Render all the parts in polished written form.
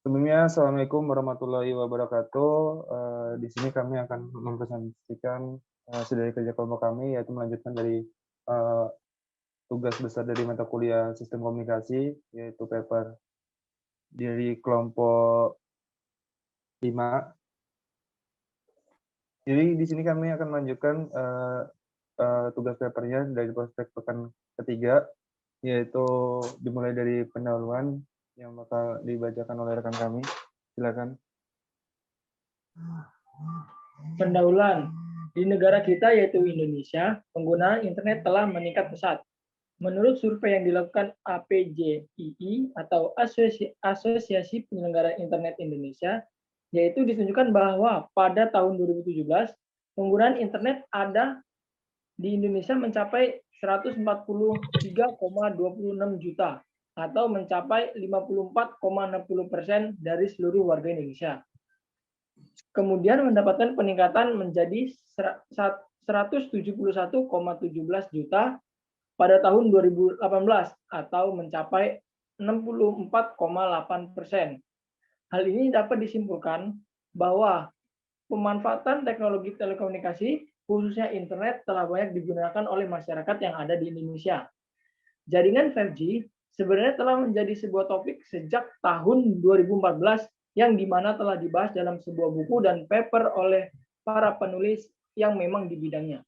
Sebelumnya, Assalamualaikum warahmatullahi wabarakatuh. Di sini kami akan mempresentasikan hasil dari kerja kelompok kami, yaitu melanjutkan dari eh, tugas besar dari mata kuliah Sistem Komunikasi, yaitu paper dari kelompok 5. Jadi di sini kami akan melanjutkan tugas papernya dari prospek pekan ketiga, yaitu dimulai dari pendahuluan yang bakal dibacakan oleh rekan kami. Silakan. Pendahuluan. Di negara kita yaitu Indonesia, penggunaan internet telah meningkat pesat. Menurut survei yang dilakukan APJII atau Asosiasi Penyelenggara Internet Indonesia, yaitu ditunjukkan bahwa pada tahun 2017 penggunaan internet ada di Indonesia mencapai 143,26 juta atau mencapai 54,60% dari seluruh warga Indonesia. Kemudian mendapatkan peningkatan menjadi 171,17 juta pada tahun 2018 atau mencapai 64,8%. Hal ini dapat disimpulkan bahwa pemanfaatan teknologi telekomunikasi, khususnya internet, telah banyak digunakan oleh masyarakat yang ada di Indonesia. Jaringan 5G sebenarnya telah menjadi sebuah topik sejak tahun 2014 yang dimana telah dibahas dalam sebuah buku dan paper oleh para penulis yang memang di bidangnya.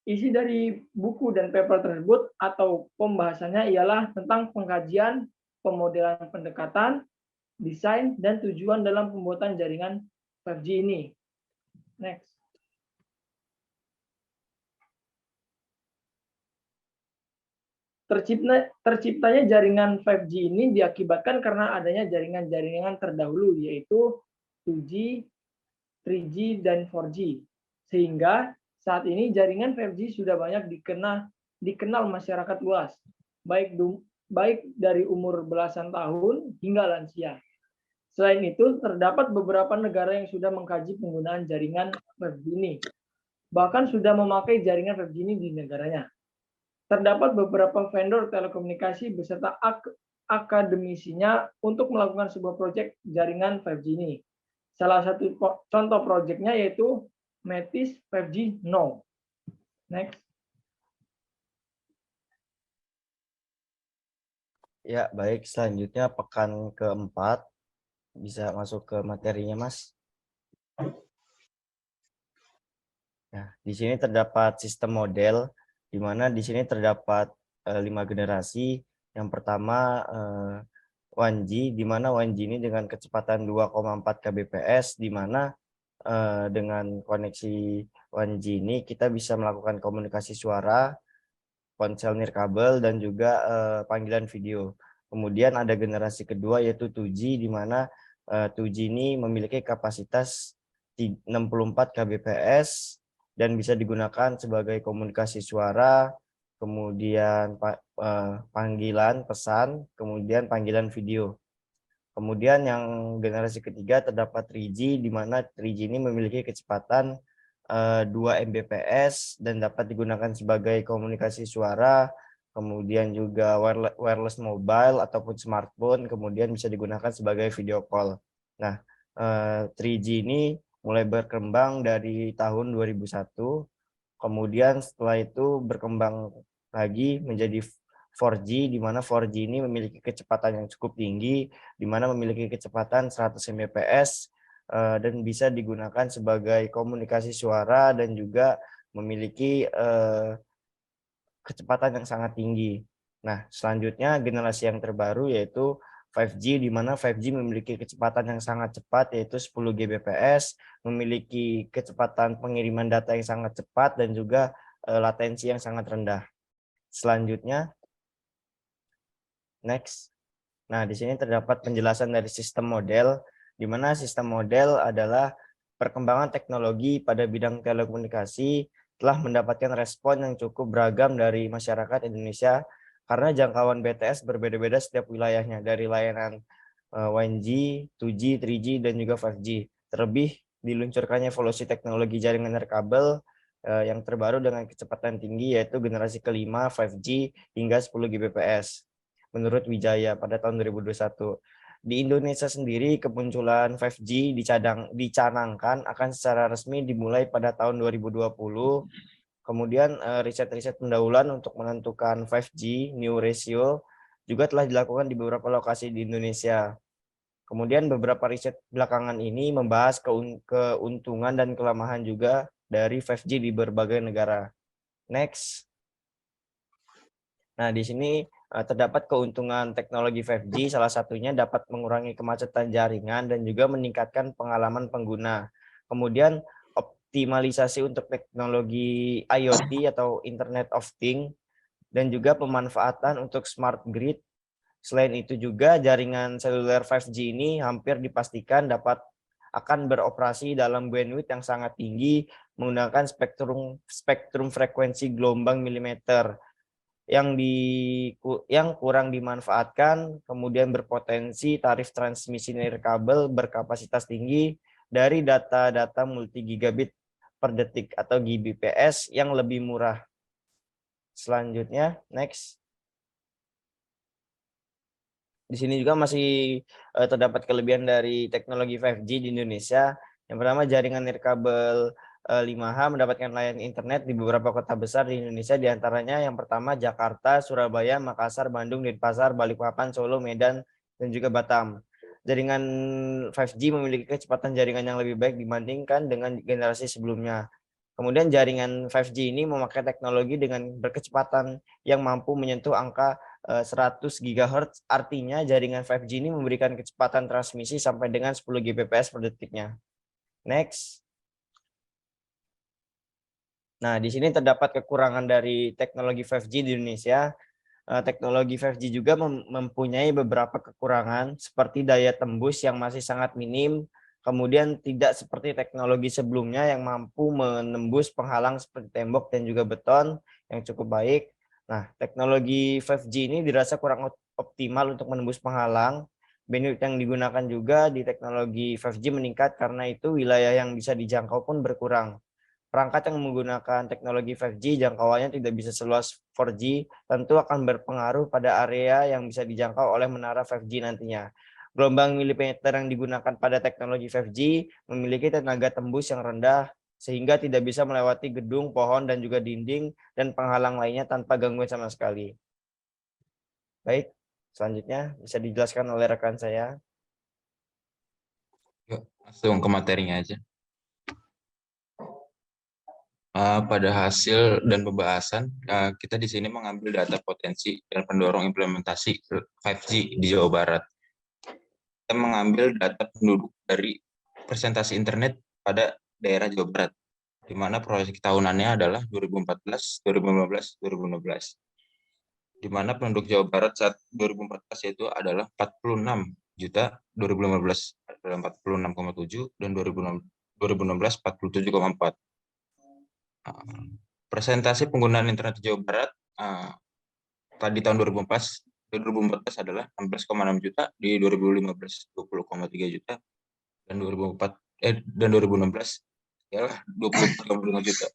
Isi dari buku dan paper tersebut atau pembahasannya ialah tentang pengkajian, pemodelan pendekatan, desain, dan tujuan dalam pembuatan jaringan 5G ini. Next. Terciptanya jaringan 5G ini diakibatkan karena adanya jaringan-jaringan terdahulu yaitu 2G, 3G, dan 4G. Sehingga saat ini jaringan 5G sudah banyak dikenal masyarakat luas, baik dari umur belasan tahun hingga lansia. Selain itu, terdapat beberapa negara yang sudah mengkaji penggunaan jaringan 5G ini, bahkan sudah memakai jaringan 5G ini di negaranya. Terdapat beberapa vendor telekomunikasi beserta akademisinya untuk melakukan sebuah proyek jaringan 5G ini. Salah satu contoh proyeknya yaitu Metis 5G No. Next. Ya, baik. Selanjutnya pekan keempat. Bisa masuk ke materinya, Mas. Nah, di sini terdapat sistem model, di mana di sini terdapat 5 generasi. Yang pertama 1G, di mana 1G ini dengan kecepatan 2,4 kbps, di mana dengan koneksi 1G ini kita bisa melakukan komunikasi suara, ponsel nirkabel, dan juga panggilan video. Kemudian ada generasi kedua yaitu 2G, di mana 2G ini memiliki kapasitas 64 kbps dan bisa digunakan sebagai komunikasi suara, kemudian panggilan pesan, kemudian panggilan video. Kemudian yang generasi ketiga terdapat 3G, di mana 3G ini memiliki kecepatan 2 Mbps dan dapat digunakan sebagai komunikasi suara, kemudian juga wireless mobile ataupun smartphone, kemudian bisa digunakan sebagai video call. Nah, 3G ini mulai berkembang dari tahun 2001, kemudian setelah itu berkembang lagi menjadi 4G, di mana 4G ini memiliki kecepatan yang cukup tinggi, di mana memiliki kecepatan 100 Mbps dan bisa digunakan sebagai komunikasi suara dan juga memiliki kecepatan yang sangat tinggi. Nah, selanjutnya generasi yang terbaru yaitu 5G, di mana 5G memiliki kecepatan yang sangat cepat yaitu 10 Gbps, memiliki kecepatan pengiriman data yang sangat cepat dan juga latensi yang sangat rendah. Selanjutnya, next. Nah, di sini terdapat penjelasan dari sistem model, di mana sistem model adalah perkembangan teknologi pada bidang telekomunikasi telah mendapatkan respon yang cukup beragam dari masyarakat Indonesia karena jangkauan BTS berbeda-beda setiap wilayahnya, dari layanan 1G, 2G, 3G, dan juga 5G. Terlebih diluncurkannya evolusi teknologi jaringan nirkabel yang terbaru dengan kecepatan tinggi yaitu generasi kelima 5G hingga 10 Gbps menurut Wijaya pada tahun 2021. di Indonesia sendiri kemunculan 5G dicanangkan akan secara resmi dimulai pada tahun 2020. Kemudian riset-riset pendahuluan untuk menentukan 5G new ratio juga telah dilakukan di beberapa lokasi di Indonesia. Kemudian beberapa riset belakangan ini membahas keuntungan dan kelemahan juga dari 5G di berbagai negara. Next. Nah, di sini terdapat keuntungan teknologi 5G, salah satunya dapat mengurangi kemacetan jaringan dan juga meningkatkan pengalaman pengguna. Kemudian optimalisasi untuk teknologi IoT atau Internet of Things dan juga pemanfaatan untuk smart grid. Selain itu juga jaringan seluler 5G ini hampir dipastikan akan beroperasi dalam bandwidth yang sangat tinggi menggunakan spektrum frekuensi gelombang milimeter yang kurang dimanfaatkan, kemudian berpotensi tarif transmisi nirkabel berkapasitas tinggi dari data-data multi gigabit per detik atau Gbps yang lebih murah. Selanjutnya, next. Di sini juga masih terdapat kelebihan dari teknologi 5G di Indonesia. Yang pertama, jaringan nirkabel 5H mendapatkan layanan internet di beberapa kota besar di Indonesia, diantaranya yang pertama Jakarta, Surabaya, Makassar, Bandung, Denpasar, Balikpapan, Solo, Medan, dan juga Batam. Jaringan 5G memiliki kecepatan jaringan yang lebih baik dibandingkan dengan generasi sebelumnya. Kemudian jaringan 5G ini memakai teknologi dengan berkecepatan yang mampu menyentuh angka 100 GHz, artinya jaringan 5G ini memberikan kecepatan transmisi sampai dengan 10 Gbps per detiknya. Next. Nah, di sini terdapat kekurangan dari teknologi 5G di Indonesia. Teknologi 5G juga mempunyai beberapa kekurangan seperti daya tembus yang masih sangat minim, kemudian tidak seperti teknologi sebelumnya yang mampu menembus penghalang seperti tembok dan juga beton yang cukup baik. Nah, teknologi 5G ini dirasa kurang optimal untuk menembus penghalang. Bandwidth yang digunakan juga di teknologi 5G meningkat, karena itu wilayah yang bisa dijangkau pun berkurang. Perangkat yang menggunakan teknologi 5G jangkauannya tidak bisa seluas 4G, tentu akan berpengaruh pada area yang bisa dijangkau oleh menara 5G nantinya. Gelombang milimeter yang digunakan pada teknologi 5G memiliki tenaga tembus yang rendah, sehingga tidak bisa melewati gedung, pohon, dan juga dinding, dan penghalang lainnya tanpa gangguan sama sekali. Baik, selanjutnya bisa dijelaskan oleh rekan saya. Yuk, langsung ke materinya aja. Pada hasil dan pembahasan, kita di sini mengambil data potensi dan pendorong implementasi 5G di Jawa Barat. Kita mengambil data penduduk dari presentasi internet pada daerah Jawa Barat, di mana proyeksi tahunannya adalah 2014, 2015, 2016. Di mana penduduk Jawa Barat saat 2014 yaitu adalah 46 juta, 2015 adalah 46,7, dan 2016 47,4. Presentasi penggunaan internet di Jawa Barat di tahun 2014 adalah 16,6 juta, di 2015 20,3 juta, dan 2016 ialah 24,5 juta.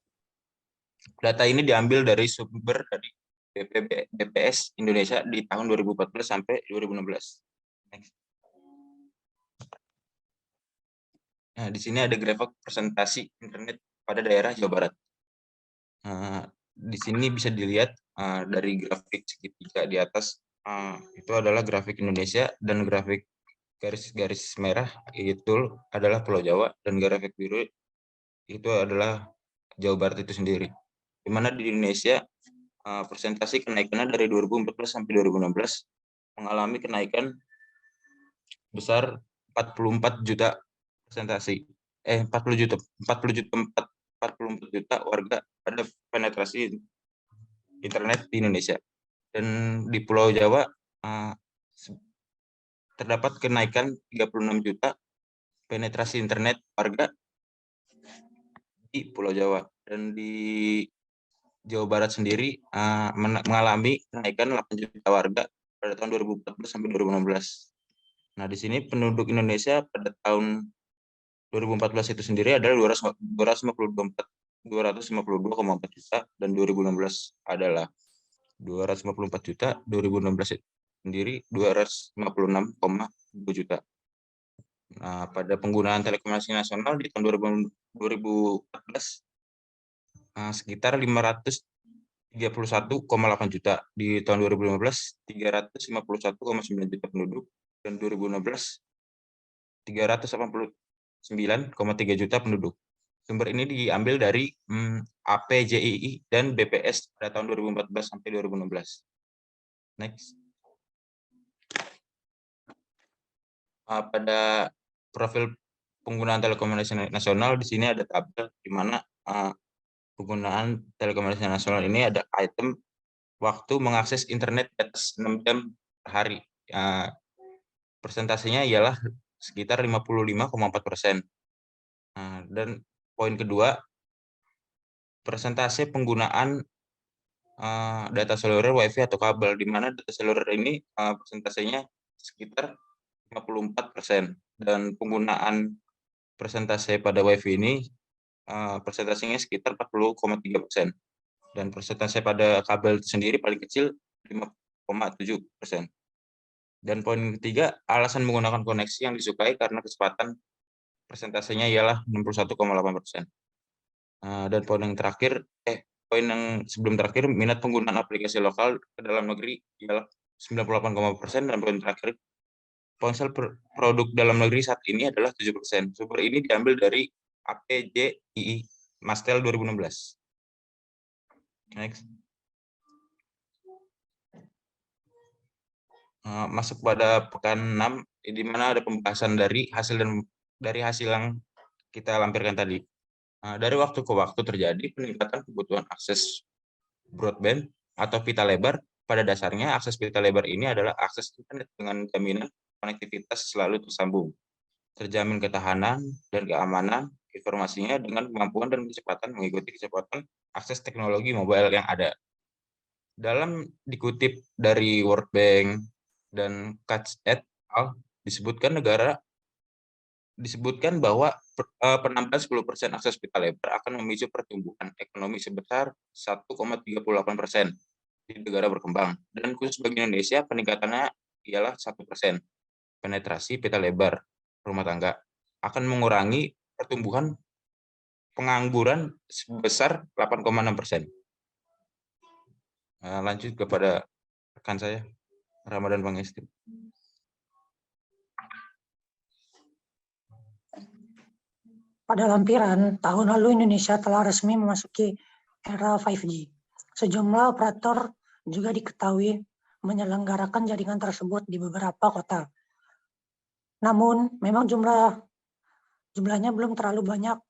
Data ini diambil dari sumber dari BPS Indonesia di tahun 2014 sampai 2016. Next. Nah, di sini ada grafik presentasi internet pada daerah Jawa Barat. Di sini bisa dilihat dari grafik segitiga di atas itu adalah grafik Indonesia, dan grafik garis-garis merah itu adalah Pulau Jawa, dan grafik biru itu adalah Jawa Barat itu sendiri. Di mana di Indonesia presentasi kenaikannya dari 2014 sampai 2016 mengalami kenaikan besar 44 juta presentasi. 44 juta warga ada penetrasi internet di Indonesia. Dan di Pulau Jawa terdapat kenaikan 36 juta penetrasi internet warga di Pulau Jawa. Dan di Jawa Barat sendiri mengalami kenaikan 8 juta warga pada tahun 2014 sampai 2016. Nah, di sini penduduk Indonesia pada tahun 2014 itu sendiri adalah 252,4 juta, dan 2016 adalah 254 juta, 2016 sendiri 256,2 juta. Nah, pada penggunaan telekomunikasi nasional di tahun 2014 sekitar 531,8 juta. Di tahun 2015 351,9 juta penduduk, dan 2016 389,3 juta penduduk. Sumber ini diambil dari APJII dan BPS pada tahun 2014 sampai 2016. Next. Pada profil penggunaan telekomunikasi nasional di sini ada tabel di mana penggunaan telekomunikasi nasional ini ada item waktu mengakses internet di atas 6 jam per hari. Persentasenya ialah sekitar 55,4%. Dan poin kedua, persentase penggunaan data seluler WiFi atau kabel, di mana data seluler ini persentasenya sekitar 54%, dan penggunaan persentase pada WiFi ini persentasenya sekitar 40,3%, dan persentase pada kabel sendiri paling kecil 5,7%. Dan poin ketiga, alasan menggunakan koneksi yang disukai karena kecepatan, persentasenya ialah 61,8%. Dan poin yang terakhir, poin yang sebelum terakhir, minat penggunaan aplikasi lokal ke dalam negeri ialah 98,5%, dan poin terakhir, ponsel produk dalam negeri saat ini adalah 7%. Sumber ini diambil dari APJII Mastel 2016. Next. Masuk pada pekan 6, di mana ada pembahasan dari hasil yang kita lampirkan tadi. Dari waktu ke waktu terjadi peningkatan kebutuhan akses broadband atau pita lebar. Pada dasarnya, akses pita lebar ini adalah akses internet dengan jaminan konektivitas selalu tersambung, terjamin ketahanan dan keamanan informasinya dengan kemampuan dan kecepatan mengikuti kecepatan akses teknologi mobile yang ada. Dalam dikutip dari World Bank dan Katz et al. Disebutkan bahwa penambahan 10% akses pita lebar akan memicu pertumbuhan ekonomi sebesar 1,38% di negara berkembang, dan khusus bagi Indonesia peningkatannya ialah 1%. Penetrasi pita lebar rumah tangga akan mengurangi pertumbuhan pengangguran sebesar 8,6%. Lanjut kepada rekan saya, Ramadan Pangesti. Pada lampiran tahun lalu, Indonesia telah resmi memasuki era 5G. Sejumlah operator juga diketahui menyelenggarakan jaringan tersebut di beberapa kota. Namun, memang jumlahnya belum terlalu banyak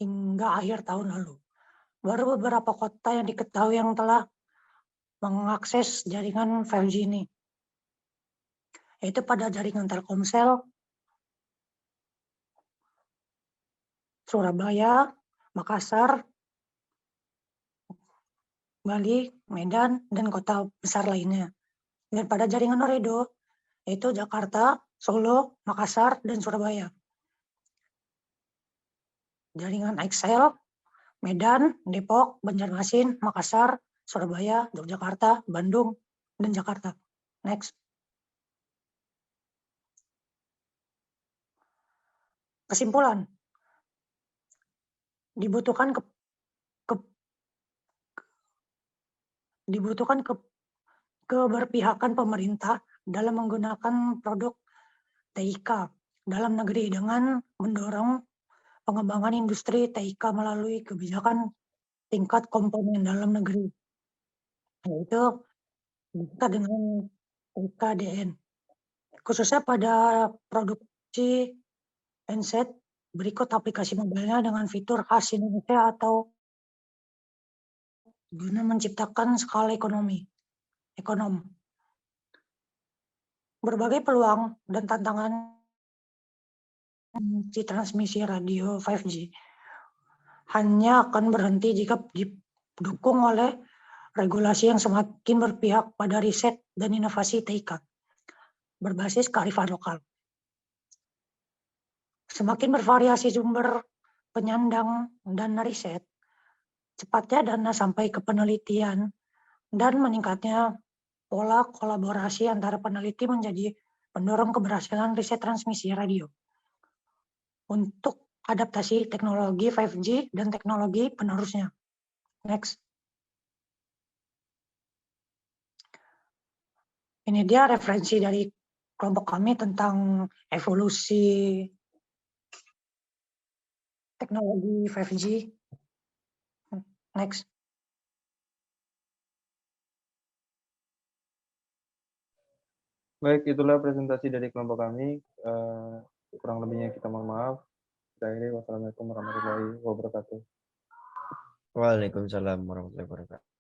hingga akhir tahun lalu. Baru beberapa kota yang diketahui yang telah mengakses jaringan 5G ini, yaitu pada jaringan Telkomsel, Surabaya, Makassar, Bali, Medan, dan kota besar lainnya. Dan pada jaringan Ooredoo, yaitu Jakarta, Solo, Makassar, dan Surabaya. Jaringan XL, Medan, Depok, Banjarmasin, Makassar, Surabaya, Yogyakarta, Bandung, dan Jakarta. Next. Kesimpulan. Dibutuhkan keberpihakan pemerintah dalam menggunakan produk TIK dalam negeri dengan mendorong pengembangan industri TIK melalui kebijakan tingkat komponen dalam negeri, yaitu dengan TIKDN. Khususnya pada produksi handset, berikut aplikasi mobilnya dengan fitur khas Indonesia atau guna menciptakan skala ekonom. Berbagai peluang dan tantangan di transmisi radio 5G hanya akan berhenti jika didukung oleh regulasi yang semakin berpihak pada riset dan inovasi TIK berbasis kearifan lokal. Semakin bervariasi sumber penyandang dana riset, cepatnya dana sampai ke penelitian, dan meningkatnya pola kolaborasi antara peneliti menjadi pendorong keberhasilan riset transmisi radio. Untuk adaptasi teknologi 5G dan teknologi penerusnya. Next. Ini dia referensi dari kelompok kami tentang evolusi teknologi 5G. Next. Baik, itulah presentasi dari kelompok kami. Kurang lebihnya kita mohon maaf. Kita akhiri, wassalamualaikum warahmatullahi wabarakatuh. Waalaikumsalam warahmatullahi wabarakatuh.